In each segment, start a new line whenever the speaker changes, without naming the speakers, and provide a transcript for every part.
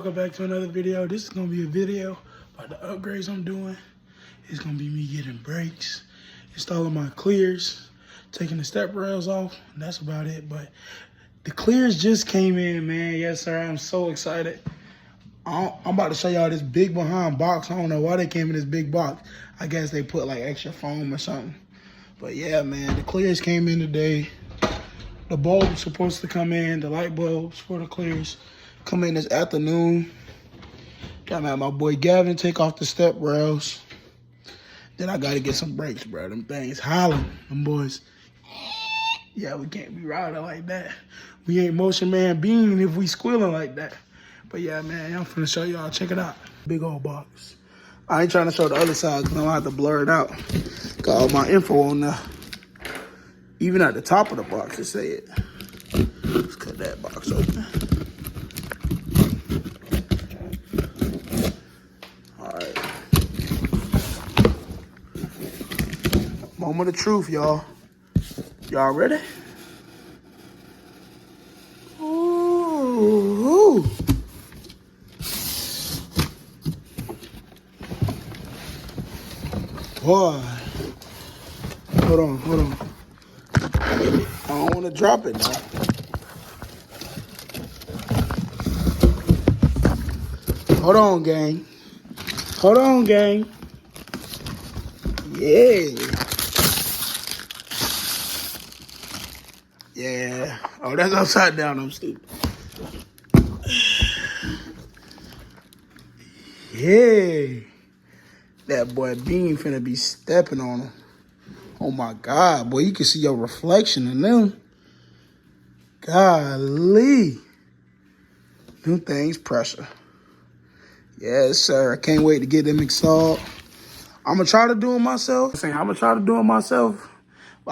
welcome back to another video. This is gonna be a video about the upgrades I'm doing. It's gonna be me getting brakes, installing my clears, taking the step rails off, and that's about it. But the clears just came in, man. Yes, sir, I'm so excited. I'm about to show y'all this big behind box. I don't know why they came in this big box. I guess they put like extra foam or something. But yeah, man, the clears came in today. The bulb's supposed to come in, the light bulbs for the clears come in this afternoon. Got my boy Gavin take off the step rails. Then I gotta get some brakes, bro. Them things hollering, them boys. Yeah, we can't be riding like that. We ain't Motion Man Bean if we squealing like that. But yeah, man, I'm finna show y'all. Check it out. Big old box. I ain't trying to show the other side because I'm gonna have to blur it out. Got all my info on there. Even at the top of the box, it say it. Let's cut that box open. All right. Moment of truth, y'all. Y'all ready? Ooh. Boy. Hold on. I don't want to drop it now. Hold on, gang. Yeah. Oh, that's upside down. I'm stupid. Yeah. That boy Bean finna be stepping on him. Oh my God, boy, you can see your reflection in them. Golly. Them things pressure. Yes, sir. I can't wait to get them installed. I'm going to try to do it myself. But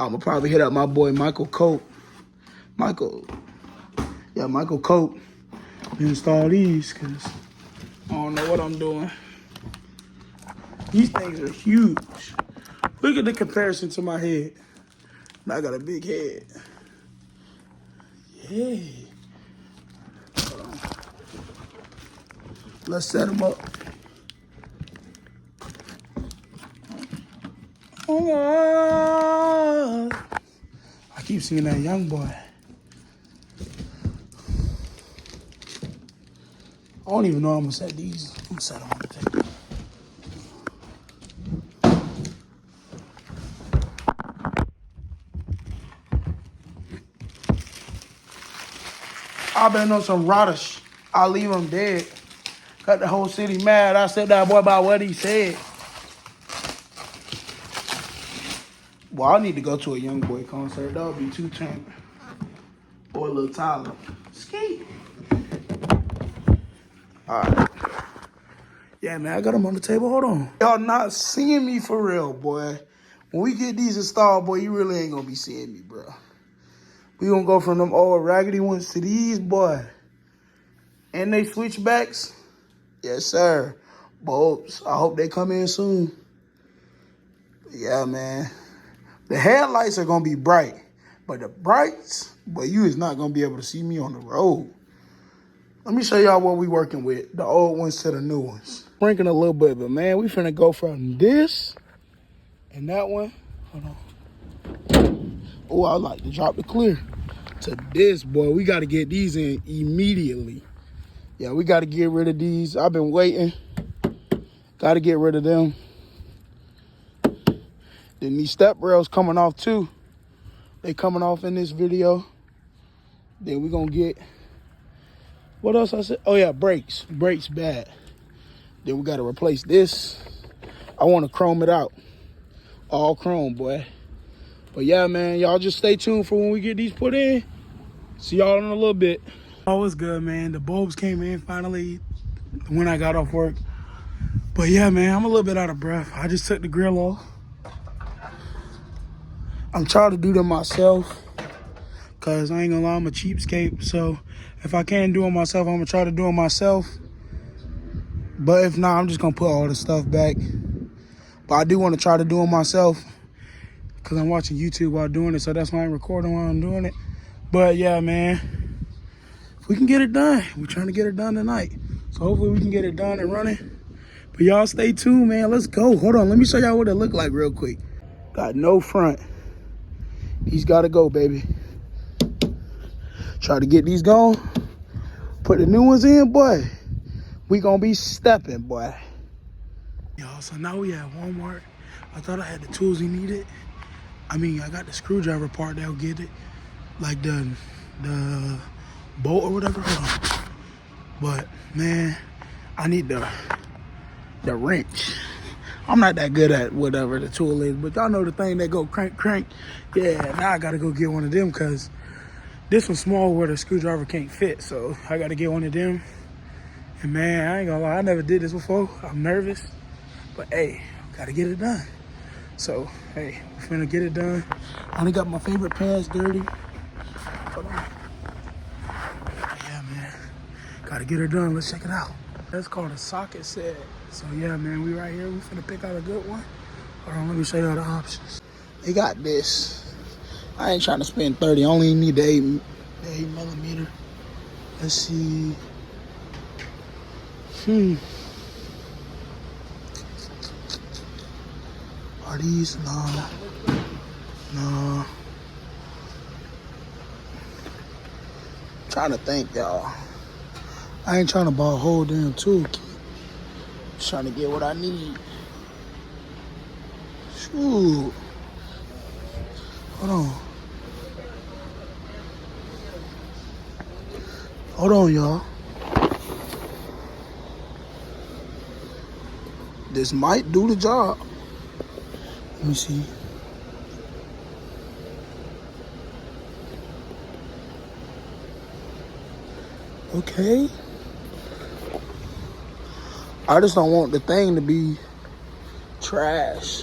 I'm going to probably hit up my boy Michael Cope. Michael Cope to install these because I don't know what I'm doing. These things are huge. Look at the comparison to my head. I got a big head. Yeah. Hold on. Let's set them up. Oh, I keep singing that Young Boy. I don't even know how I'm gonna set these. I'm gonna set them on the table. I've been on some radish. I'll leave him dead. Got the whole city mad. I said that boy about what he said. Well, I need to go to a Young Boy concert. That would be 2 Chainz. Or a Lil Tyler. Ski. All right. Yeah, man, I got them on the table. Hold on. Y'all not seeing me for real, boy. When we get these installed, boy, you really ain't gonna be seeing me, bro. We gonna go from them old raggedy ones to these, boy. And they switchbacks. Yes, sir. Bulbs. I hope they come in soon. Yeah, man. The headlights are going to be bright. But the brights, boy, you is not going to be able to see me on the road. Let me show y'all what we working with. The old ones to the new ones. Sprinkling a little bit, but man, we finna go from this and that one. Hold on. Oh, I like to drop the clear. To this, boy, we got to get these in immediately. Yeah, we got to get rid of these. I've been waiting. Got to get rid of them. Then these step rails coming off too. They coming off in this video. Then we going to get, what else I said? Oh yeah, brakes. Brakes bad. Then we got to replace this. I want to chrome it out. All chrome, boy. But yeah, man, y'all just stay tuned for when we get these put in. See y'all in a little bit. Oh, it's good, man. The bulbs came in finally when I got off work. But yeah, man, I'm a little bit out of breath. I just took the grill off. I'm trying to do them myself because I ain't gonna lie, I'm a cheapskate. So if I can't do them myself, I'm gonna try to do them myself. But if not, I'm just gonna put all the stuff back. But I do want to try to do them myself because I'm watching YouTube while doing it. So that's why I'm recording while I'm doing it. But yeah, man, if we can get it done, we're trying to get it done tonight. So hopefully we can get it done and running. But y'all stay tuned, man. Let's go. Hold on. Let me show y'all what it look like real quick. Got no front. These got to go, baby. Try to get these going. Put the new ones in, boy. We gonna be stepping, boy. Y'all, so now we at Walmart. I thought I had the tools we needed. I mean, I got the screwdriver part that'll get it. Like the bolt or whatever. Hold on. But, man, I need the wrench. I'm not that good at whatever the tool is, but y'all know the thing that go crank, crank. Yeah, now I gotta go get one of them because this one's small where the screwdriver can't fit. So I gotta get one of them. And man, I ain't gonna lie, I never did this before. I'm nervous, but hey, gotta get it done. So, hey, we're finna get it done. I only got my favorite pads dirty. Hold on. Yeah, man, gotta get her done. Let's check it out. That's called a socket set. So yeah, man, we right here. We finna pick out a good one. Hold on, let me show you all the options. They got this. I ain't trying to spend 30. I only need the 8 millimeter. Let's see. Are these? No. Trying to think, y'all. I ain't trying to buy a whole damn toolkit. Just trying to get what I need. Shoot. Hold on. Hold on, y'all. This might do the job. Let me see. Okay. I just don't want the thing to be trash.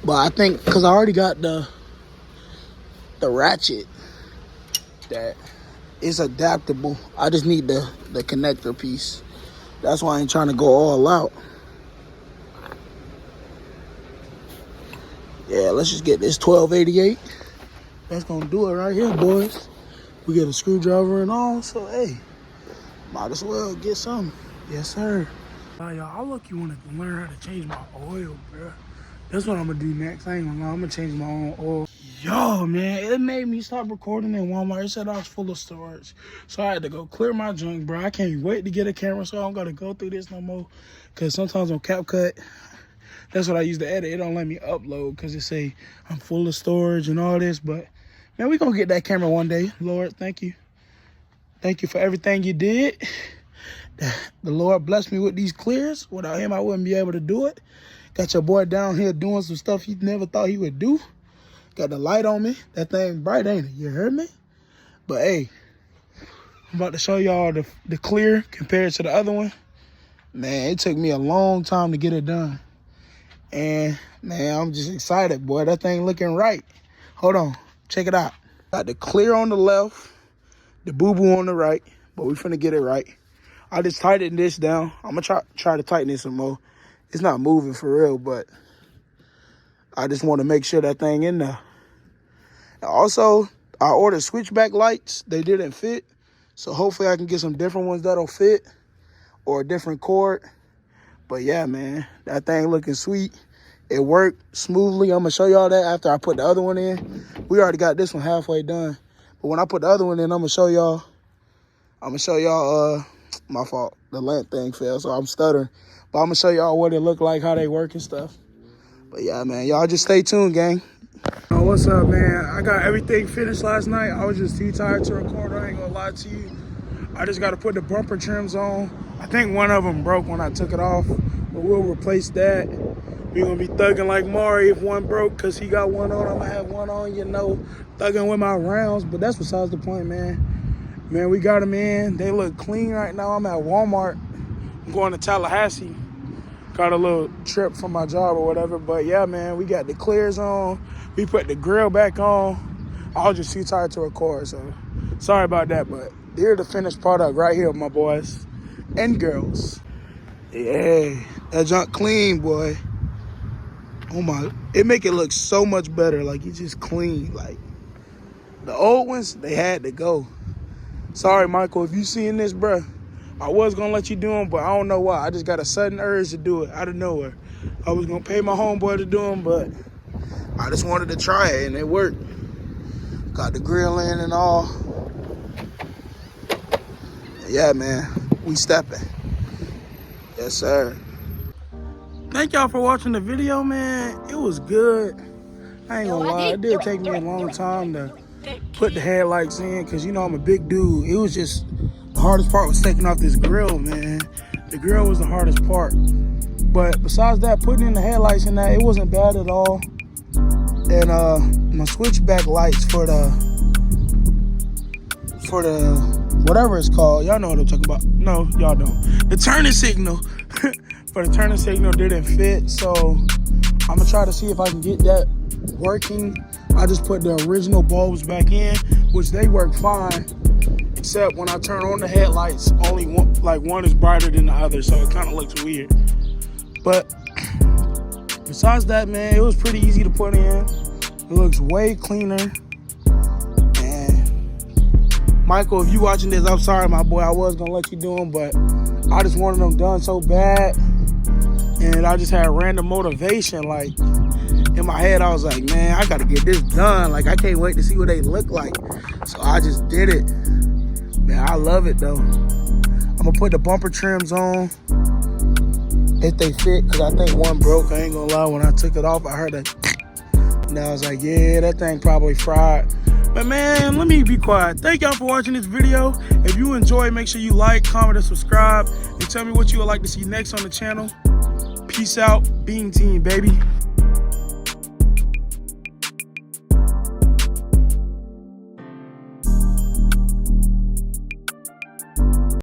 But I think, because I already got the ratchet that is adaptable. I just need the connector piece. That's why I ain't trying to go all out. Yeah, let's just get this 1288. That's gonna do it right here, boys. We get a screwdriver and all, so hey, might as well get some. Yes, sir. Y'all, I lucky wanted to learn how to change my oil, bro. That's what I'm gonna do next. I ain't gonna lie, I'm gonna change my own oil. Yo, man, it made me stop recording in Walmart. It said I was full of storage. So I had to go clear my junk, bro. I can't wait to get a camera, so I don't gotta go through this no more. Cause sometimes on CapCut, that's what I use to edit. It don't let me upload because it say I'm full of storage and all this. But, man, we gonna get that camera one day. Lord, thank you. Thank you for everything you did. The Lord blessed me with these clears. Without him, I wouldn't be able to do it. Got your boy down here doing some stuff he never thought he would do. Got the light on me. That thing bright, ain't it? You heard me? But, hey, I'm about to show y'all the clear compared to the other one. Man, it took me a long time to get it done. And, man, I'm just excited, boy. That thing looking right. Hold on. Check it out. Got the clear on the left, the boo-boo on the right, but we finna get it right. I just tightened this down. I'm gonna try to tighten it some more. It's not moving for real, but I just want to make sure that thing in there. Also, I ordered switchback lights. They didn't fit, so hopefully I can get some different ones that'll fit or a different cord. But yeah, man, that thing looking sweet. It worked smoothly. I'm gonna show y'all that after I put the other one in. We already got this one halfway done, but when I put the other one in, I'm gonna show y'all. My fault. The lamp thing fell, so I'm stuttering. But I'm gonna show y'all what it look like, how they work and stuff. But yeah, man, y'all just stay tuned, gang. Oh, what's up, man? I got everything finished last night. I was just too tired to record. I ain't gonna lie to you. I just got to put the bumper trims on. I think one of them broke when I took it off, but we'll replace that. We're gonna be thugging like Mari if one broke, cause he got one on. I'm gonna have one on, you know, thugging with my rounds. But that's besides the point, man. Man, we got them in. They look clean right now. I'm at Walmart. I'm going to Tallahassee. Got a little trip from my job or whatever. But yeah, man, we got the clears on. We put the grill back on. I was just too tired to record, so sorry about that. But here's the finished product right here, my boys and girls. Yeah, that junk clean, boy. Oh my, it make it look so much better. Like, it's just clean. Like, the old ones, they had to go. Sorry, Michael, if you seeing this, bruh. I was gonna let you do them, but I don't know why. I just got a sudden urge to do it out of nowhere. I was gonna pay my homeboy to do them, but I just wanted to try it, and it worked. Got the grill in and all. Yeah, man, we stepping. Yes, sir. Thank y'all for watching the video, man. It was good. I ain't gonna lie, it did take me a long time to put the headlights in, because, you know, I'm a big dude. It was just, the hardest part was taking off this grill, man. The grill was the hardest part. But besides that, putting in the headlights and that, it wasn't bad at all. And my switchback lights for the whatever it's called, y'all know what I'm talking about. No, y'all don't. The turning signal for the turning signal didn't fit, so I'm gonna try to see if I can get that working. I just put the original bulbs back in, which they work fine, except when I turn on the headlights, only one is brighter than the other, so it kind of looks weird. But besides that, man, it was pretty easy to put in. It looks way cleaner. And Michael, if you watching this, I'm sorry, my boy. I was gonna let you do them, but I just wanted them done so bad, and I just had random motivation. Like, in my head, I was like, man, I gotta get this done. Like, I can't wait to see what they look like. So I just did it. Man, I love it though. I'm gonna put the bumper trims on if they fit, because I think one broke. I ain't gonna lie, when I took it off, I heard that. And I was like, yeah, that thing probably fried. But man, let me be quiet. Thank y'all for watching this video. If you enjoy, make sure you like, comment, and subscribe. And tell me what you would like to see next on the channel. Peace out. Beam Team, baby.